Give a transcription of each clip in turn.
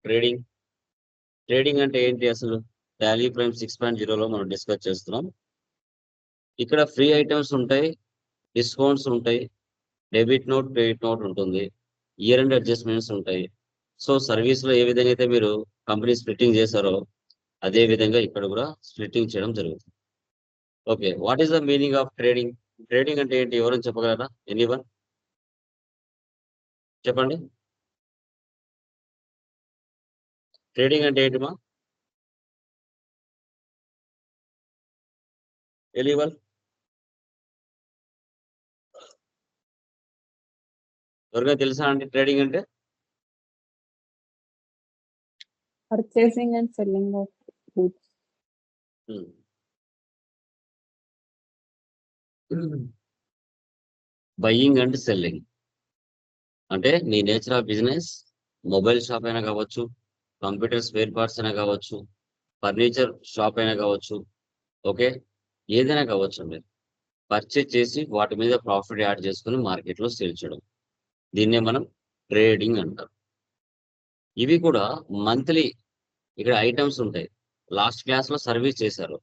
Trading trading అంటే ఏంటి అసలు? టాలీ ప్రైమ్ 6.0లో మనం డిస్కస్ చేస్తున్నాం. ఇక్కడ ఫ్రీ ఐటమ్స్ ఉంటాయి, డిస్కౌంట్స్ ఉంటాయి, డెబిట్ నోట్, క్రెడిట్ నోట్ ఉంటుంది, ఇయర్ అండ్ అడ్జస్ట్మెంట్స్ ఉంటాయి. సో సర్వీస్లో ఏ విధంగా అయితే మీరు కంపెనీ స్ప్లిట్టింగ్ చేశారో అదే విధంగా ఇక్కడ కూడా స్ప్లిట్టింగ్ చేయడం జరుగుతుంది. Okay, what is the meaning of trading? Trading అంటే ఏంటి? ఎవరైనా చెప్పగలరా? ఎనీవన్ చెప్పండి. ట్రేడింగ్ అంటే ఏంటి మా? ఎనీవన్ ఎవరికైనా తెలుసా అండి ట్రేడింగ్ అంటే? Purchasing and selling of goods. Buying and selling అంటే నీ nature of business mobile shop అయినా కావచ్చు, కంప్యూటర్ స్పేర్ పార్ట్స్ అయినా కావచ్చు, ఫర్నిచర్ షాప్ అయినా కావచ్చు, ఓకే, ఏదైనా కావచ్చు అండి. పర్చేజ్ చేసి వాటి మీద ప్రాఫిట్ యాడ్ చేసుకుని మార్కెట్లో సేల్ చేయడం, దీన్నే మనం ట్రేడింగ్ అంటాం. ఇవి కూడా మంత్లీ ఇక్కడ ఐటమ్స్ ఉంటాయి. లాస్ట్ క్లాస్ లో సర్వీస్ చేశారు,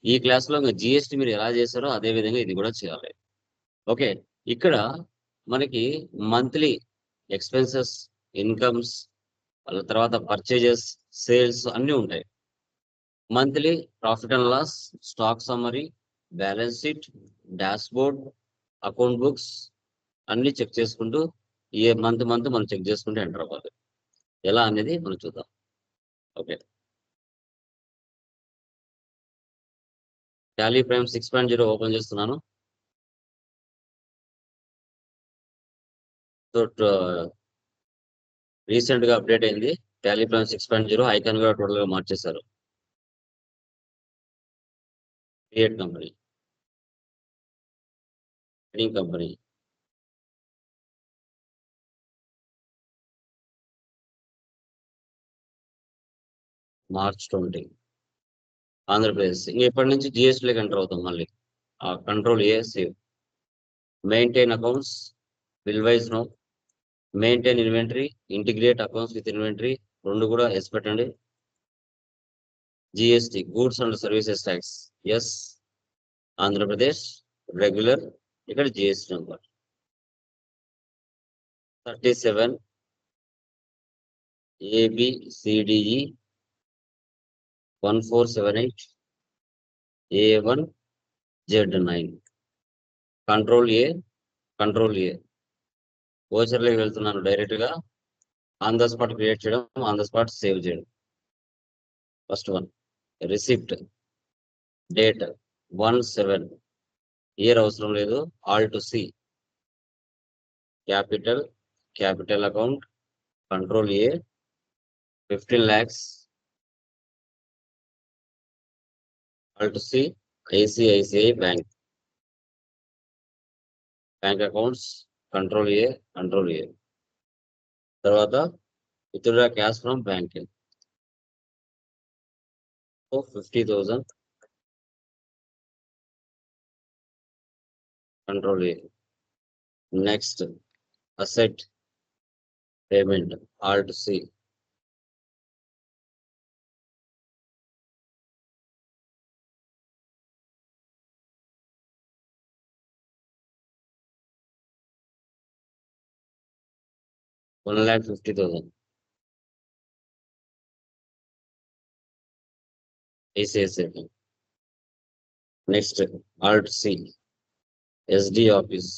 ఈ క్లాస్ లో ఇంకా జిఎస్టీ మీరు ఎలా చేశారో అదే విధంగా ఇది కూడా చేయాలి. ఓకే, ఇక్కడ మనకి మంత్లీ ఎక్స్పెన్సెస్, ఇన్కమ్స్, వాళ్ళ తర్వాత పర్చేజెస్, సేల్స్ అన్నీ ఉంటాయి. Monthly profit and loss, stock summary, balance sheet, dashboard, account books అన్ని చెక్ చేసుకుంటూ ఏ మంత్ మనం చెక్ చేసుకుంటూ ఎంటర్ అవ్వాలి. ఎలా అనేది మనం చూద్దాం. ఓకే, టాలీ ప్రైమ్ 6.0 ఓపెన్ చేస్తున్నాను. సో రీసెంట్ గా అప్డేట్ అయింది. టాలీ ప్రైమ్ 6.0 ఐకాన్ కూడా టోటల్ గా మార్చేశారు. Create company, trading company, March 20 Andhra Pradesh. ఇంక ఇప్పటి నుంచి జిఎస్టీలోకి ఎంటర్ అవుతాం మళ్ళీ. Control A save, maintain accounts, bill wise no, maintain inventory, integrate accounts with inventory, రెండు కూడా ఎస్ పెట్టండి. GST goods and services tax yes, Andhra Pradesh regular, ఇక్కడ GST number 37 ABCDE 1478 A1 Z9. Control A ఓచర్లోకి వెళ్తున్నాను డైరెక్ట్ గా. On the spot create చేయడం, on the spot save చేయడం. First one receipt, date 1/7, year అవసరం లేదు, alt to C, capital account, control A 15 lakhs, alt to C, ICICI bank accounts, control A. తర్వాత withdraw cash from bank 50,000, control A. Next asset payment, alt to C, $1,50,000, ICICI. Next alt to C, SD office,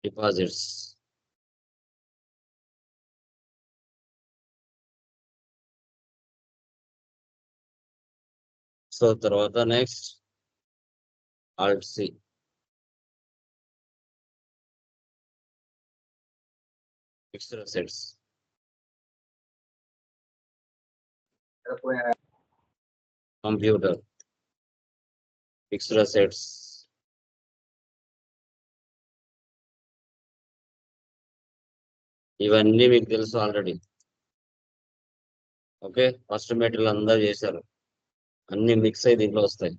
deposits, so తర్వాత next alt C, fixed assets, computer, fixed assets, ఇవన్నీ మీకు తెలుసు already. Okay, first material అందరూ చేశారు, అన్ని mix అయ్యి దీంట్లో వస్తాయి.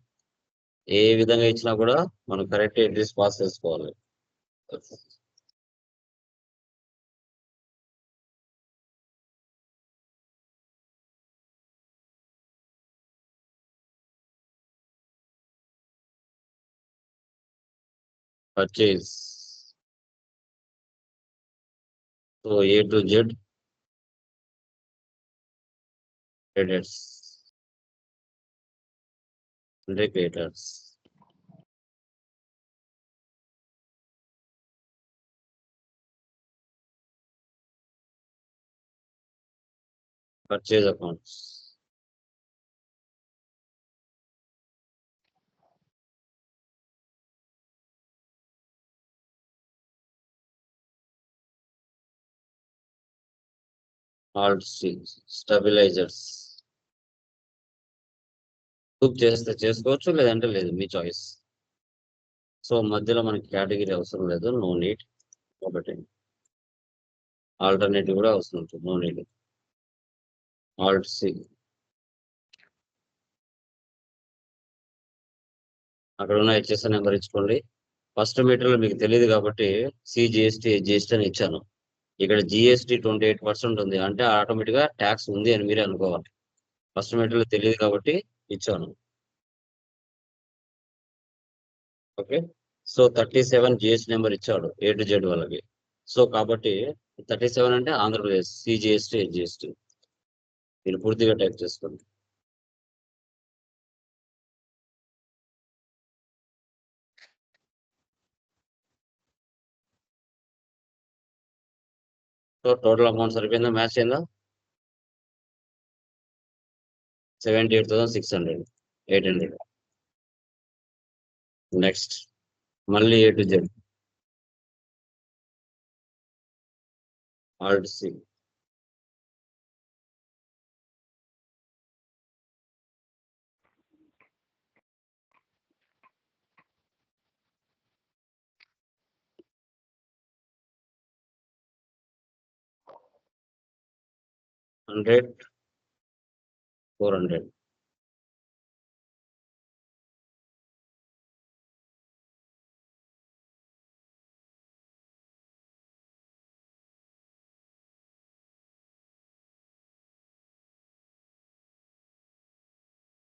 ఏ విధంగా ఇచ్చినా కూడా మనం కరెక్ట్ అడ్రస్ పాస్ చేసుకోవాలి. purchase. So A to Z credits indicators. Purchase accounts. Alt C stabilizers. Book చేస్తే చేసుకోవచ్చు లేదంటే లేదు మీ చాయిస్. సో మధ్యలో మనకి కేటగిరీ అవసరం లేదు, నో నీడ్. కాబట్టి ఆల్టర్నేటివ్ కూడా అవసరం ఉంటుంది, నో నీడ్. Alt C. అక్కడ ఉన్న హెచ్ఎస్ఎన్ నెంబర్ ఇచ్చుకోండి. ఫస్ట్ మీటర్లో మీకు తెలియదు కాబట్టి సిజిఎస్టీ హెచ్జిఎస్టీ అని ఇచ్చాను. ఇక్కడ జిఎస్టీ 28% ఉంది, అంటే ఆటోమేటిక్ గా ట్యాక్స్ ఉంది అని మీరే అనుకోవాలి. ఫస్ట్ మీటర్లో తెలియదు కాబట్టి ఇచ్చాను. ఓకే. సో 37 జిఎస్టీ నెంబర్ ఇచ్చాడు A to Z వాళ్ళకి. సో కాబట్టి 37 అంటే ఆంధ్రప్రదేశ్ సిజిఎస్టీ హెచ్జిఎస్టీ. మీరు పూర్తిగా టైప్ చేసుకోండి. సో టోటల్ అమౌంట్ సరిపోయిందా, మ్యాచ్ అయిందా? 78,600, 800. నెక్స్ట్ మళ్ళీ A to Z. Alt C. $100, $400.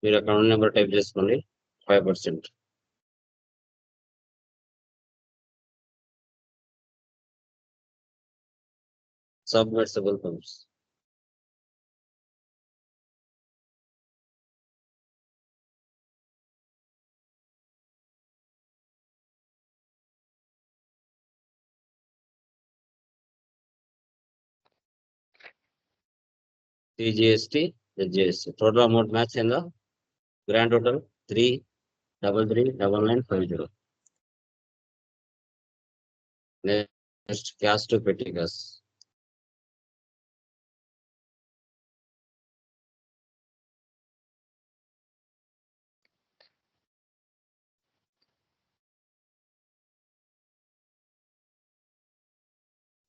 మీరు అకౌంట్ నెంబర్ టైప్ చేసుకోండి. 5%. Submersible pumps. CGST HGST. Total amount match అయిందా? Grand total 3339950. Next cash to petty cash.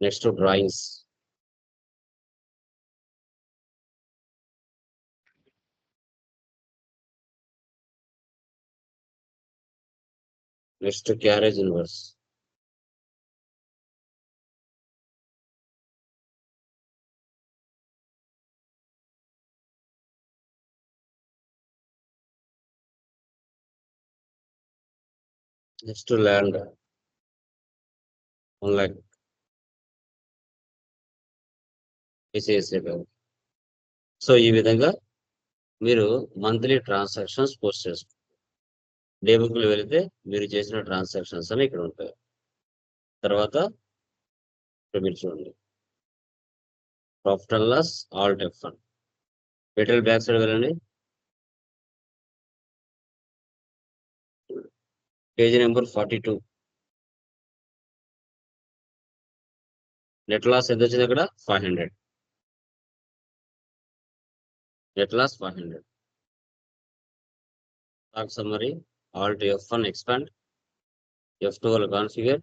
Next drawings. Next carriage inwards. Next land 1 lakh. So ఈ విధంగా మీరు monthly transactions post చేసుకోండి. Day book లో వెళితే మీరు చేసిన ట్రాన్సాక్షన్స్ అని ఇక్కడ ఉంటాయి. తర్వాత ఇక్కడ మీరు చూడండి, profit and loss, alt F1. Material back side వెళ్ళండి. Page number 42. నెట్ లాస్ ఎంత వచ్చింది అక్కడ? 500. Net loss 500. Stock summary, alt F1 expand, F2 configure.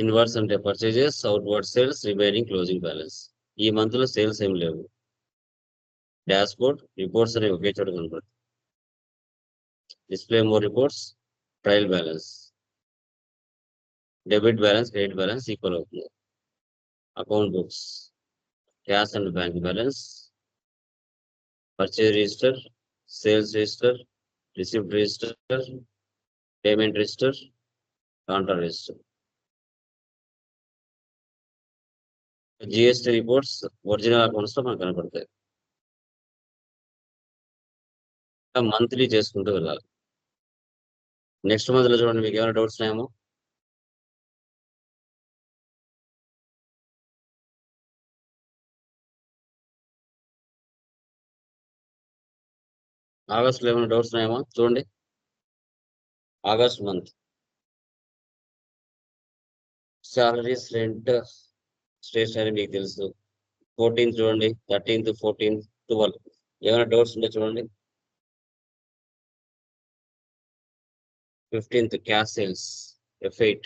Inwards అంటే purchases, outwards sales, remaining closing balance. ఈ మంత్ లో సేల్స్ ఏం లేవు. డాష్ బోర్డ్ రిపోర్ట్స్ అనేవి ఒకే చోట కనపడుతుంది. Display more reports, trial balance, debit balance, credit balance equal అవుతుంది. Account books, cash and bank balance, purchase register, sales register, receipt register, payment register, Contra register. GST reports original accounts లో మనకు కనపడతాయి. Monthly చేసుకుంటూ వెళ్ళాలి. Next month లో చూడండి, మీకు ఏమైనా డౌట్స్ ఉన్నాయేమో. ఆగస్ట్లో ఏమైనా డౌట్స్ ఉన్నాయేమో చూడండి. August month salaries, rent, stationery మీకు తెలుసు. 14th చూడండి, 13th, 14th, 12. ఏమైనా డౌట్స్ ఉంటే చూడండి. 15th cash sales, F8.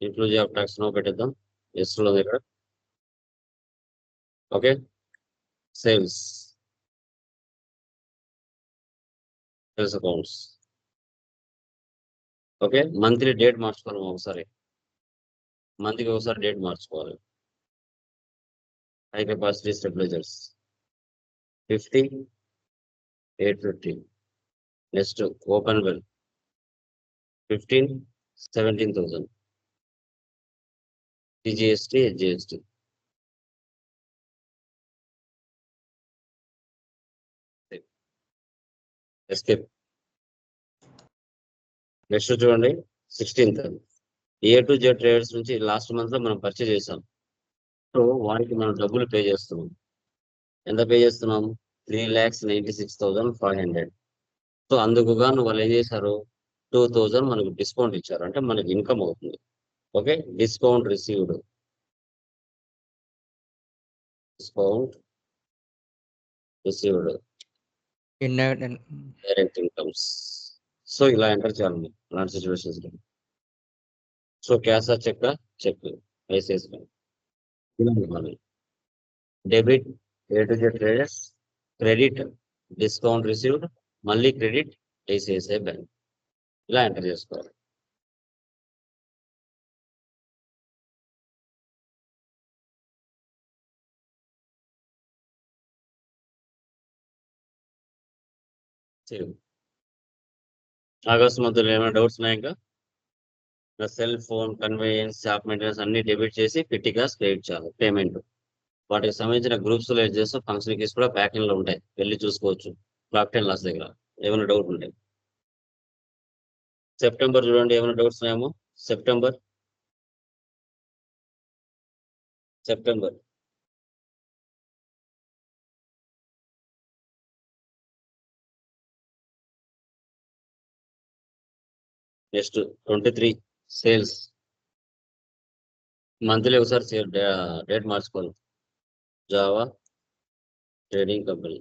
Inclusive of tax no పెట్టేద్దాం, ఎస్ లో దగ్గర. Okay, sales accounts. Okay, monthly date మార్చుకోవాలి ఒకసారి, మంత్కి ఒకసారి డేట్ మార్చుకోవాలి. High capacity stabilisers 50, 850. Next open వెల్ 15, 17,000. GST, GST. ఎస్కేప్. నెక్స్ట్ చూడండి 16th. A to Z traders నుంచి లాస్ట్ మంత్ లో మనం పర్చేజ్ చేసాం. సో వారికి మనం డబ్బులు పే చేస్తున్నాం. ఎంత పే చేస్తున్నాం? 3,96,500. సో అందుకు గాను వాళ్ళు ఏం చేశారు, 2,000 మనకు డిస్కౌంట్ ఇచ్చారు, అంటే మనకి ఇన్కమ్ అవుతుంది. Okay, discount received, discount received, direct incomes. So ఇలా ఎంటర్ చేయాలి అలాంటి సిచ్యువేషన్స్ లో. సో క్యాషా చెక్, చెక్ వేసేసుకోండి. Debit A to Z traders, credit discount received, మళ్ళీ క్రెడిట్ ఐసిఐసిఐ బ్యాంక్. ఇలా ఎంటర్ చేసుకోవాలి. ఆగస్ట్ మధ్యలో ఏమైనా డౌట్స్ ఉన్నాయా ఇంకా? Cell phone, conveyance, shop maintenance అన్ని డెబిట్ చేసి పెట్టి కాస్ట్ క్రెడిట్ చేయాలి పేమెంట్. వాటికి సంబంధించిన గ్రూప్స్ లో చేస్తే ఫంక్షన్ కీస్ కూడా ప్యాకింగ్ లో ఉంటాయి, వెళ్ళి చూసుకోవచ్చు ప్రాఫిట్ అండ్ లాస్ దగ్గర ఏమైనా డౌట్ ఉంటాయి. సెప్టెంబర్ చూడండి, ఏమైనా డౌట్స్ ఉన్నాయేమో. September next 23 sales. మంత్లీ ఒకసారి సేల్ డేట్ మార్చుకోవాలి. Java trading company,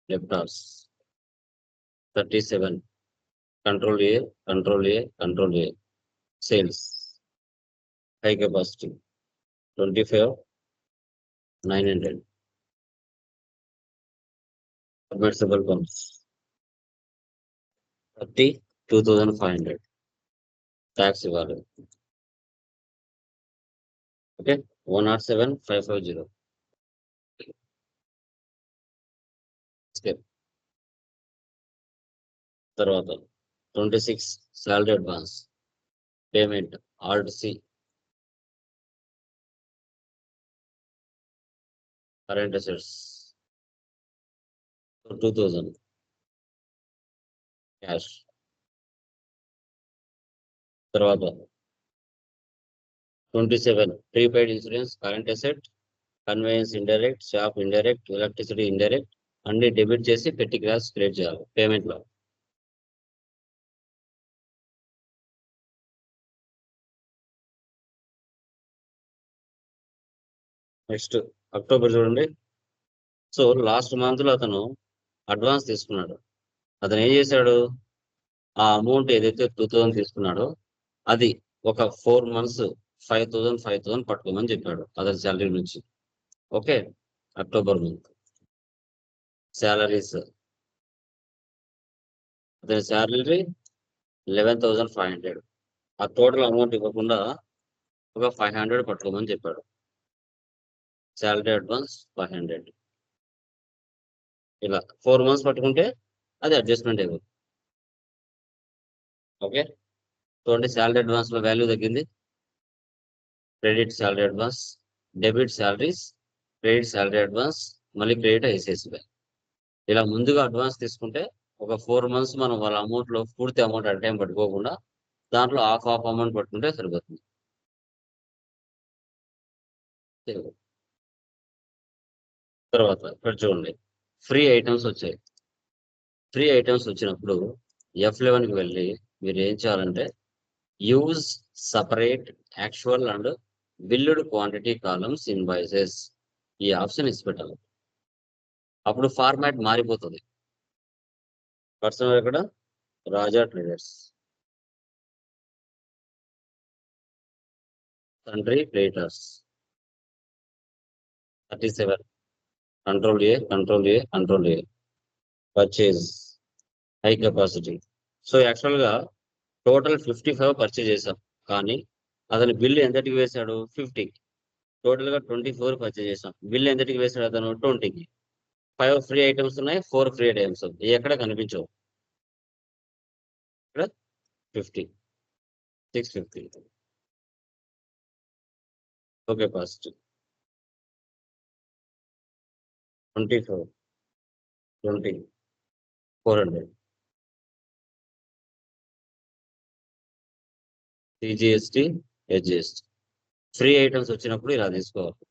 laptops 37. Control A, control A, control A. Sales high capacity 25,900. Submersible pumps 32,500. Tax ఇవ్వాలి. ఓకే, 107,550. తర్వాత 26 salary advance payment, Alt-C. Current assets 2,000 cash. తర్వాత 27 prepaid insurance, current asset, conveyance indirect, shop indirect, electricity indirect అన్ని debit చేసి పెట్టి class create చేయాలి payment లో. Next October చూడండి. So last month లో అతను అడ్వాన్స్ తీసుకున్నాడు. అతను ఏం చేశాడు, ఆ అమౌంట్ ఏదైతే 2,000 తీసుకున్నాడో అది ఒక 4 months 5,000 పట్టుకోమని చెప్పాడు అతని శాలరీ నుంచి. ఓకే, అక్టోబర్ మంత్ శాలరీస్, అతని శాలరీ 11,500. ఆ టోటల్ అమౌంట్ ఇవ్వకుండా ఒక 500 పట్టుకోమని చెప్పాడు. Salary advance 500. ఇలా 4 మంత్స్ పట్టుకుంటే అది అడ్జస్ట్మెంట్ అయిపోతుంది. ఓకే, చూడండి శాలరీ అడ్వాన్స్ లో వాల్యూ తగ్గింది. Credit salary advance, debit salaries, credit salary advance, మళ్ళీ క్రెడిట్ ఐసిఐసిఐ. ఇలా ముందుగా అడ్వాన్స్ తీసుకుంటే ఒక 4 మంత్స్ మనం వాళ్ళ అమౌంట్ లో పూర్తి అమౌంట్ అట్ టైం పట్టుకోకుండా దాంట్లో హాఫ్ అమౌంట్ పట్టుకుంటే సరిపోతుంది. తర్వాత ఇక్కడ చూడండి, ఫ్రీ ఐటమ్స్ వచ్చాయి. ఫ్రీ ఐటమ్స్ వచ్చినప్పుడు F11కి వెళ్ళి మీరు ఏం చేయాలంటే use separate actual and billed quantity columns invoices ఈ ఆప్షన్ ఇచ్చి పెట్టాలి. అప్పుడు ఫార్మాట్ మారిపోతుంది. పర్సనల్ ఇక్కడ రాజా ట్రేడర్స్, తండ్రి ప్లేటర్స్ 37, కంట్రోల్ ఏ purchase high capacity. So actual గా టోటల్ 55 పర్చేజ్ చేశాం, కానీ అతని బిల్లు ఎంతటికి వేశాడు 50. టోటల్ గా 24 పర్చేజ్ చేశాం, బిల్లు ఎంతటికి వేశాడు అతను 20కి. 5 ఫ్రీ ఐటమ్స్ ఉన్నాయి, 4 ఫ్రీ ఐటమ్స్ ఎక్కడ కనిపించవు. ఇక్కడ 50, 650. Okay, first 24, 20, 400. CGST, HGST free items వచ్చినప్పుడు ఇలా తీసుకోవాలి.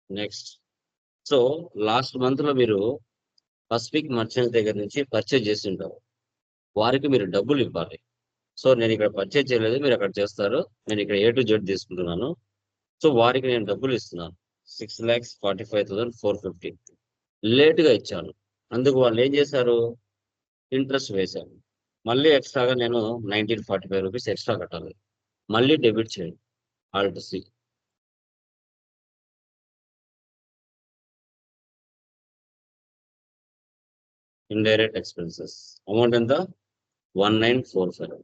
నెక్స్ట్, సో లాస్ట్ మంత్ లో మీరు ఫస్ట్ వీక్ మర్చెంట్స్ దగ్గర నుంచి పర్చేజ్ చేసి ఉంటారు, వారికి మీరు డబ్బులు ఇవ్వాలి. సో నేను ఇక్కడ పర్చేజ్ చేయలేదు, మీరు అక్కడ చేస్తారు. నేను ఇక్కడ A to Z తీసుకుంటున్నాను. సో వారికి నేను డబ్బులు ఇస్తున్నాను 6,45,450. లేటుగా ఇచ్చాను, అందుకు వాళ్ళు ఏం చేశారు, ఇంట్రెస్ట్ వేశారు. మళ్ళీ ఎక్స్ట్రాగా నేను 1945 రూపీస్ ఎక్స్ట్రా కట్టాలి. మళ్ళీ డెబిట్ చేయండి, alt C. Indirect expenses amount ఎంత 1945.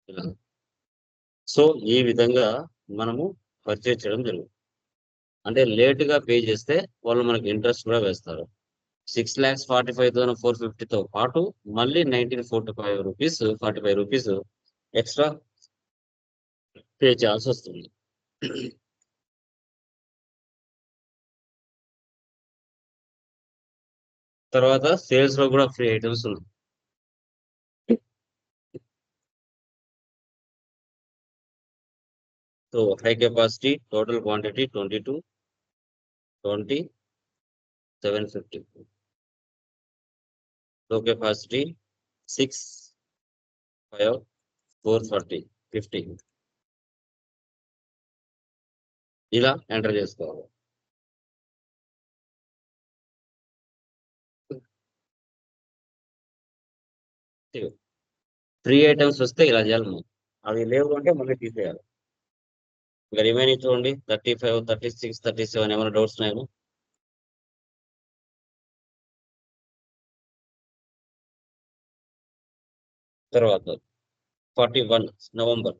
ఇలా సో ఈ విధంగా మనము పర్చేజ్ చేయడం జరుగుతుంది. అంటే లేటుగా పే చేస్తే వాళ్ళు మనకి ఇంట్రెస్ట్ కూడా వేస్తారు. 6,45,450తో పాటు మళ్ళీ 1945 రూపీస్ ఎక్స్ట్రా పే చేయాల్సి వస్తుంది. తర్వాత సేల్స్ లో కూడా ఫ్రీ ఐటమ్స్ ఉన్నాయి. So high capacity total quantity 22, 20, 750. లో కెపాసిటీ 6, 5, 440, 50. ఇలా ఎంటర్ చేసుకోవాలి. ఫ్రీ ఐటమ్స్ వస్తే ఇలా చేయాలి మనం, అవి లేవు అంటే మళ్ళీ తీసేయాలి. ఇంకా రిమైనింగ్ చూడండి 35, 36, 37 ఏమైనా డౌట్స్ ఉన్నాయేమో. తర్వాత 41 నవంబర్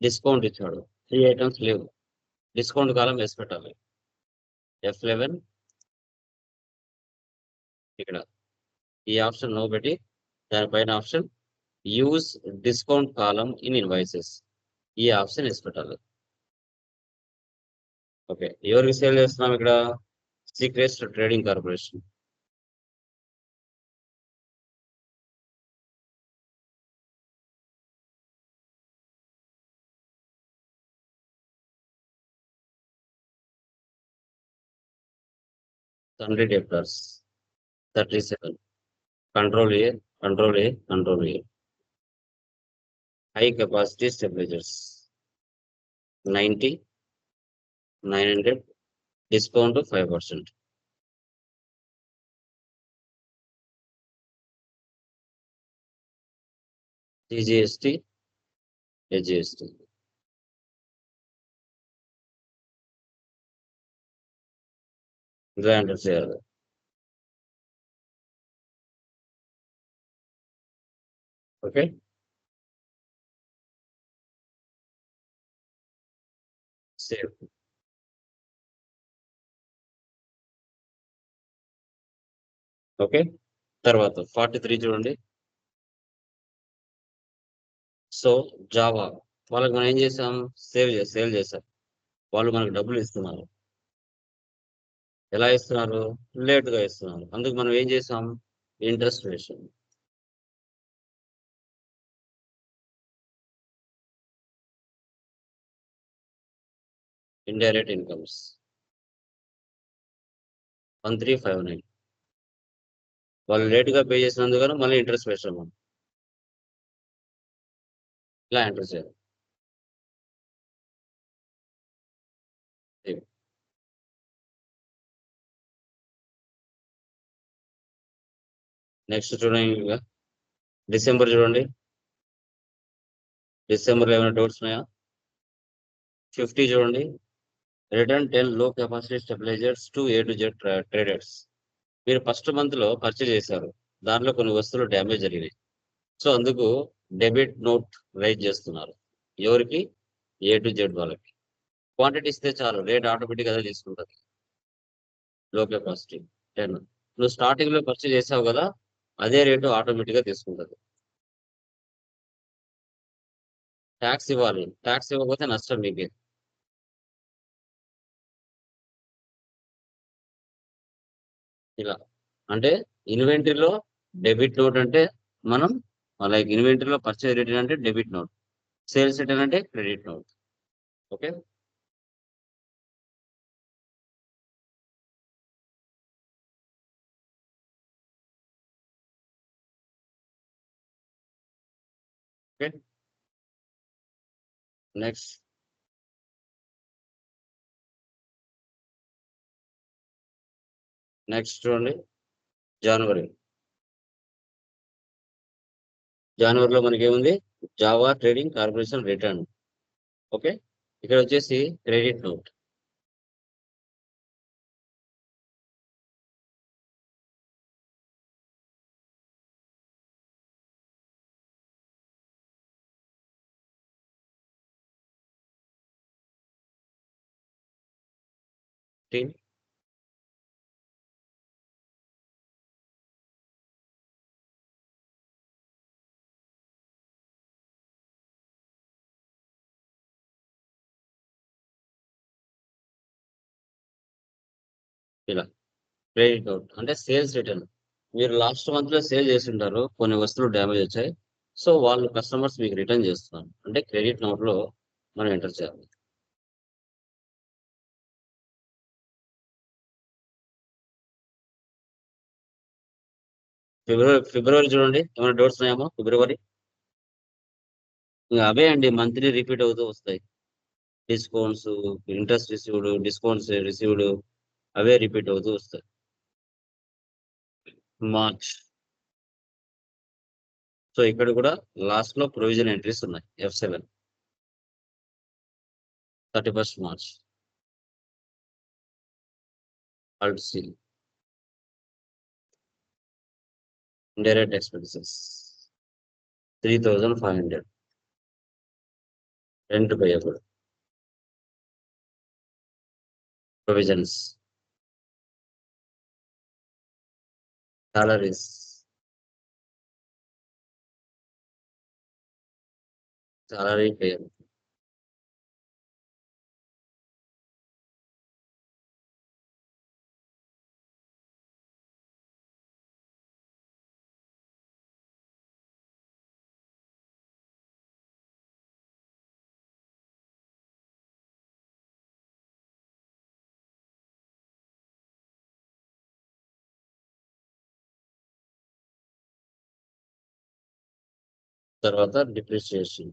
డిస్కౌంట్ ఇచ్చాడు, ఫ్రీ ఐటమ్స్ లేవు, డిస్కౌంట్ కాలం వేసి పెట్టాలి. F11 ఇక్కడ ఈ ఆప్షన్ నో పెట్టి దానిపైన option use discount column in invoices ఈ ఆప్షన్ వేసి పెట్టాలి. ఓకే, ఎవరికి సేల్ చేస్తున్నాం ఇక్కడ, secrets trading corporation. Sundry debtors 37, control A, control A high capacity stabilisers 90, 900, discount 5%. CGST, HGST ఇలా ఎంటర్ చేయాలి. ఓకే. సేవ్. ఓకే. తర్వాత 43 చూడండి. సో జావా వాళ్ళకి మనం ఏం చేసాం? సేల్ చేసాం. వాళ్ళు మనకు డబ్బులు ఇస్తున్నారు. ఎలా ఇస్తున్నారు? లేట్‌గా ఇస్తున్నారు. అందుకు మనం ఏం చేసాం? ఇంట్రెస్ట్ వేసాం. ఇండైరెక్ట్ ఇన్‌కమ్స్ 1359 వాళ్ళు లేట్‌గా పే చేసినందుకు గాను మళ్ళీ ఇంట్రెస్ట్ వేసాం మనం. ఇలా ఎంటర్ చేయాలి. సేవ్. నెక్స్ట్ చూడండి ఇక డిసెంబర్ చూడండి. డిసెంబర్‌లో ఏమైనా డౌట్స్ ఉన్నాయా? 50 చూడండి. రిటర్న్ 10 లో capacity stabilisers to A to Z traders. మీరు ఫస్ట్ మంత్‌లో పర్చేజ్ చేశారు. దాంట్లో కొన్ని వస్తువులు డ్యామేజ్ జరిగినాయి. సో, అందుకు డెబిట్ నోట్ రైజ్ చేస్తున్నారు. ఎవరికి? ఏ టు జెడ్ వాళ్ళకి. క్వాంటిటీ ఇస్తే చాలు రేట్ ఆటోమేటిక్‌గా అదే తీసుకుంటది. లో కెపాసిటీ 10. నువ్వు స్టార్టింగ్‌లో పర్చేజ్ చేసావు గదా! అదే రేటు ఆటోమేటిక్‌గా తీసుకుంటది. టాక్స్ ఇవ్వాలి. టాక్స్ ఇవ్వకపోతే నష్టం మీకే. ఇలా. అంటే ఇన్వెంటరీలో డెబిట్ నోట్ అంటే మనం లైక్ ఇన్వెంటరీలో పర్చేజ్ రిటర్న్ అంటే డెబిట్ నోట్. సేల్స్ రిటర్న్ అంటే credit note. Okay. Okay. Next. Next చూడండి. జనవరి. జనవరిలో మనకేముంది? Java trading corporation return. Okay. ఇక్కడ వచ్చేసి క్రెడిట్ నోట్. టీమ్ ఇలా క్రెడిట్ నోట్ అంటే సేల్స్ రిటర్న్. మీరు లాస్ట్ మంత్‌లో సేల్ చేసుంటారు. కొన్ని వస్తువులు డ్యామేజ్ వచ్చాయి. సో, వాళ్ళు కస్టమర్స్ మీకు రిటర్న్ చేస్తున్నారు. అంటే క్రెడిట్ నోట్‌లో మనం ఎంటర్ చేయాలి. ఫిబ్రవరి చూడండి. ఏమైనా డౌట్స్ ఉన్నాయేమో ఫిబ్రవరి? ఇంగ అవే అండి మంత్లీ రిపీట్ అవుతూ వస్తాయి. Discounts, interest received, discounts received అవే రిపీట్ అవుతూ వస్తాయి. మార్చ్. సో, ఇక్కడ కూడా లాస్ట్‌లో ప్రొవిజన్ ఎంట్రీస్ ఉన్నాయి. F7 31st March. Alt C. Indirect expenses 3500 rent payable. Provisions. Salaries. Salary payable. తర్వాత depreciation.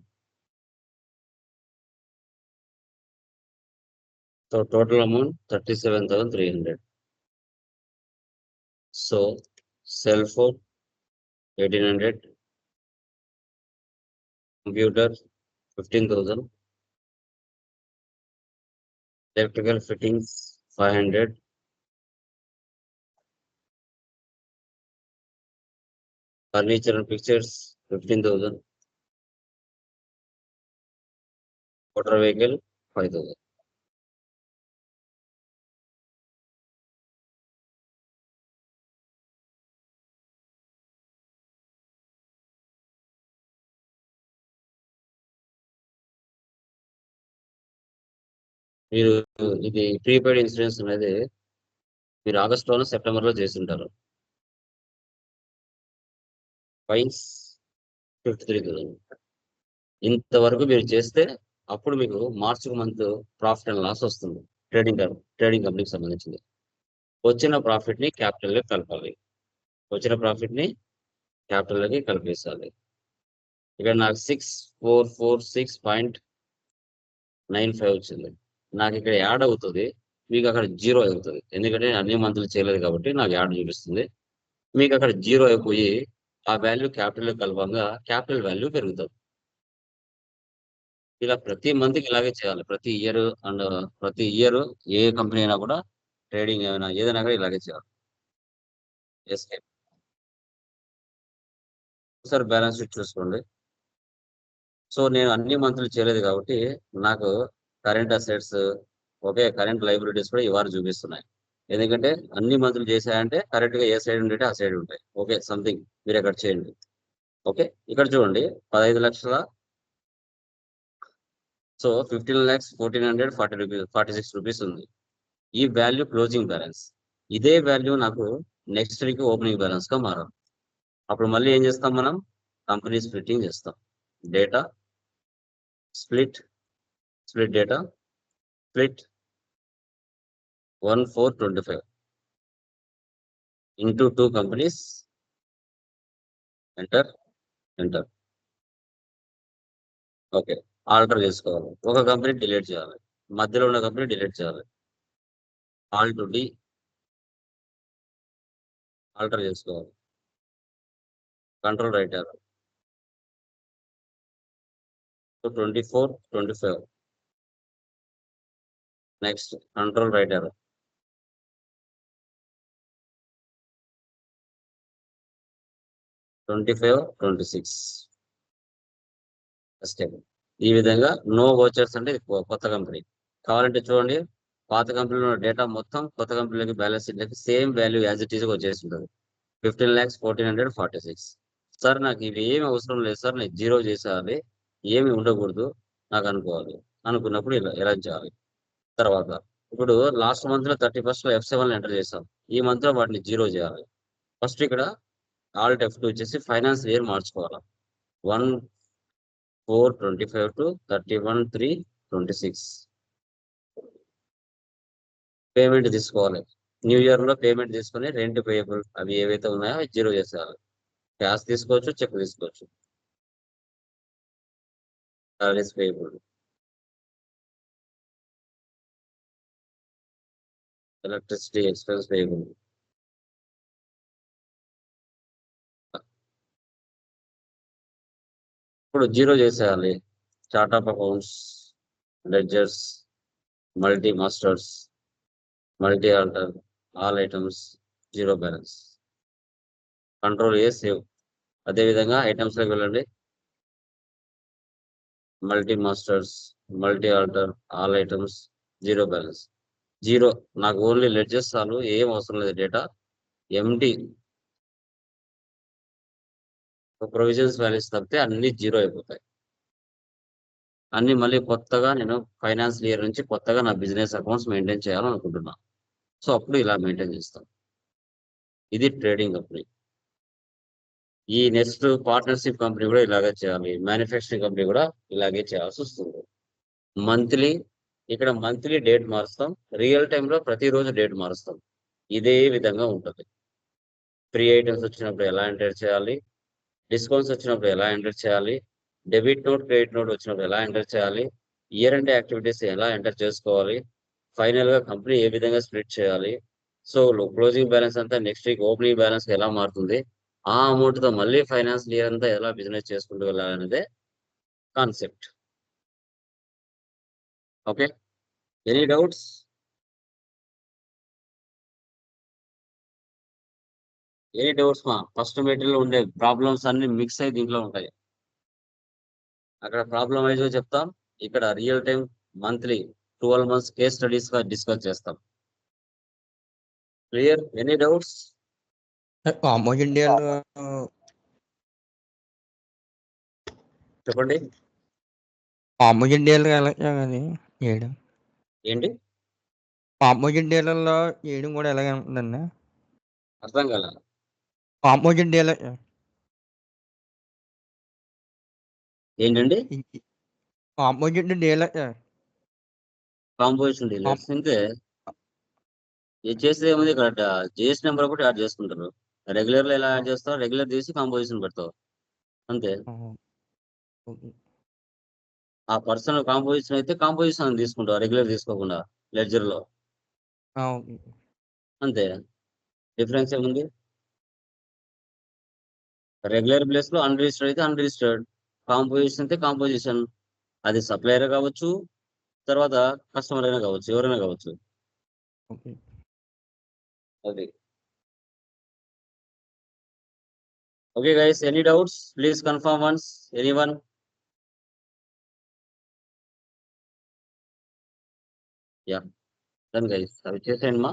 So, total amount 37,300. So, cell phone 1800, computer 15,000, electrical fittings 500, furniture and pictures 15,000. Motor vehicle 5,000. మీరు ఇది prepaid insurance అనేది మీరు ఆగస్టులోనో సెప్టెంబర్లో చేస్తుంటారు. Fines 53,000. ఇంతవరకు మీరు చేస్తే అప్పుడు మీకు March month profit and loss వస్తుంది. ట్రేడింగ్ కంపెనీకి సంబంధించింది. వచ్చిన ప్రాఫిట్ ని క్యాపిటల్ లో కలపాలి. వచ్చిన ప్రాఫిట్ ని క్యాపిటల్ లోకి కలిపేసాలి. ఇక్కడ నాకు 6446.95 వచ్చింది. నాకు ఇక్కడ యాడ్ అవుతుంది, మీకు అక్కడ జీరో అవుతుంది. ఎందుకంటే అన్ని మంత్లు చేయలేదు కాబట్టి నాకు యాడ్ చూపిస్తుంది. మీకు అక్కడ జీరో అయిపోయి ఆ వాల్యూ క్యాపిటల్ కలపంగా క్యాపిటల్ వాల్యూ పెరుగుతుంది. ఇలా ప్రతి మంత్కి ఇలాగే చేయాలి. ప్రతి ఇయర్ ఏ కంపెనీ అయినా కూడా ట్రేడింగ్ అయినా ఏదైనా కూడా ఇలాగే చేయాలి. ఎస్కేప్ సార్ బ్యాలెన్స్ షీట్ చూసుకోండి. సో నేను అన్ని మంత్లు చేయలేదు కాబట్టి నాకు current assets okay, current liabilities కూడా ఈ వారు చూపిస్తున్నాయి. ఎందుకంటే అన్ని మంత్లు చేశాయంటే కరెక్ట్ గా ఏ సైడ్ ఉంటే ఆ సైడ్ ఉంటాయి. ఓకే, సంథింగ్ మీరు అక్కడ చేయండి. ఓకే, ఇక్కడ చూడండి 15 లక్షల. సో 15,14,140 రూపీస్ 46 రూపీస్ ఉంది. ఈ వాల్యూ క్లోజింగ్ బ్యాలెన్స్. ఇదే వాల్యూ నాకు నెక్స్ట్ వీక్ ఓపెనింగ్ బ్యాలెన్స్ గా మారాలి. అప్పుడు మళ్ళీ ఏం చేస్తాం, మనం కంపెనీ స్ప్లిట్టింగ్ చేస్తాం. Data split data split 1,425 into 2 companies. Enter. Okay, alter చేసుకోవాలి. ఒక కంపెనీ డిలీట్ చేయాలి, మధ్యలో ఉన్న కంపెనీ డిలీట్ చేయాలి. ఆల్ట్ డి ఆల్టర్ చేసుకోవాలి. Control right arrow. 2425. Next control right arrow. 2526. Escape. ఈ విధంగా నో వోచర్స్ అంటే కొత్త కంపెనీ. కావాలంటే చూడండి, పాత కంపెనీలో ఉన్న డేటా మొత్తం కొత్త కంపెనీలకి బ్యాలెన్స్ షీట్లకి same value as it is వచ్చేసి ఉంటుంది. 15,14,146. సార్ నాకు ఇవి ఏమి అవసరం లేదు సార్, నేను జీరో చేసేయాలి, ఏమి ఉండకూడదు నాకు అనుకోవాలి. అనుకున్నప్పుడు ఇలా చేయాలి. తర్వాత ఇప్పుడు లాస్ట్ మంత్ లో 31st లో F7 ఎంటర్ చేసాం. ఈ మంత్ లో వాటిని జీరో చేయాలి. ఫస్ట్ ఇక్కడ ఆల్ట్ F2 వచ్చేసి ఫైనాన్స్ ఇయర్ మార్చుకోవాలి. 1/4/25 to 31/3/26. పేమెంట్ తీసుకోవాలి. న్యూ ఇయర్ లో పేమెంట్ తీసుకుని రెంట్ పేయబుల్ అవి ఏవైతే ఉన్నాయో అవి జీరో చేసేయాలి. క్యాష్ తీసుకోవచ్చు, చెక్ తీసుకోవచ్చు. Salaries payable, electricity expense payable. ఇప్పుడు జీరో చేసేయాలి. Chart of accounts, ledgers, multi masters, multi alter, all items, zero balance. Control A save. అదేవిధంగా ఐటమ్స్ లోకి వెళ్ళండి. Multi masters, multi alter, all items, zero balance. Zero. నాకు only ledgers చాలు, ఏం అవసరం లేదు డేటా. ఎండి ప్రొవిజన్స్ వాల్యూస్ తప్పితే అన్ని జీరో అయిపోతాయి. అన్ని మళ్ళీ కొత్తగా నేను ఫైనాన్స్ ఇయర్ నుంచి కొత్తగా నా బిజినెస్ అకౌంట్స్ మెయింటైన్ చేయాలనుకుంటున్నా. సో అప్పుడు ఇలా మెయింటైన్ చేస్తాం. ఇది ట్రేడింగ్ కంపెనీ. ఈ నెక్స్ట్ పార్ట్నర్షిప్ కంపెనీ కూడా ఇలాగే చేయాలి. మ్యానుఫ్యాక్చరింగ్ కంపెనీ కూడా ఇలాగే చేయాల్సి వస్తుంది. మంత్లీ, ఇక్కడ మంత్లీ డేట్ మారుస్తాం, రియల్ టైంలో ప్రతిరోజు డేట్ మారుస్తాం. ఇదే విధంగా ఉంటుంది. ఫ్రీ ఐటమ్స్ వచ్చినప్పుడు ఎలా ఎంటర్ చేయాలి, డిస్కౌంట్స్ వచ్చినప్పుడు ఎలా ఎంటర్ చేయాలి, డెబిట్ నోట్ క్రెడిట్ నోట్ వచ్చినప్పుడు ఎలా ఎంటర్ చేయాలి, ఇయర్ ఎండ్ యాక్టివిటీస్ ఎలా ఎంటర్ చేసుకోవాలి, ఫైనల్ గా కంపెనీ ఏ విధంగా స్ప్లిట్ చేయాలి, సో క్లోజింగ్ బ్యాలెన్స్ అంతా నెక్స్ట్ వీక్ ఓపెనింగ్ బ్యాలెన్స్ ఎలా మారుతుంది, ఆ అమౌంట్ తో మళ్ళీ ఫైనాన్స్ ఇయర్ అంతా ఎలా బిజినెస్ చేసుకుంటూ వెళ్ళాలనేదే concept. Okay, any doubts? Any doubts మా ఫస్ట్ మెటీరియల్ ఉండే ప్రాబ్లమ్స్ అన్ని మిక్స్ అయ్యి దీంట్లో ఉంటాయి. అక్కడ ప్రాబ్లం వైజ్ చెప్తాం, ఇక్కడ real time monthly 12 months case studies గా డిస్కస్ చేస్తాం. Clear? Any doubts? Composite DL చెప్పండి. కాంపోజిట్ డిఎల్ ఎలా అది చేయడం? ఏంటి కాంపోజిట్ డిఎల్లో చేయడం కూడా ఎలాగే ఉంటుందండి? అర్థం కాల? కాంపోజిట్ డిఎల్ ఏంటండి కాంపోజిట్ డిఎల్ కాంపోజిషన్ డీలర్స్ అంటే ఇది చేసేది ఏముంది, ఇక్కడ జిఎస్ నెంబర్ ఒకటి యాడ్ చేసుకుంటారు. రెగ్యులర్ లో ఎలా యాడ్ చేస్తావు, రెగ్యులర్ తీసి కాంపోజిషన్ పెడతావు అంతే. ఆ పర్సన్ కాంపోజిషన్ అయితే కాంపోజిషన్ తీసుకుంటావు, రెగ్యులర్ తీసుకోకుండా లెడ్జర్ లో, అంతే. డిఫరెన్స్ ఏముంది? రెగ్యులర్ ప్లేస్ లో అన్రిజిస్టర్డ్ అయితే అన్రిజిస్టర్డ్, కాంపోజిషన్ అయితే కాంపోజిషన్. అది సప్లయర్ కావచ్చు, తర్వాత కస్టమర్ అయినా కావచ్చు, ఎవరైనా కావచ్చు. అది okay guys, any doubts please confirm once, anyone? Yeah done guys, అవి చేసేయండి మా.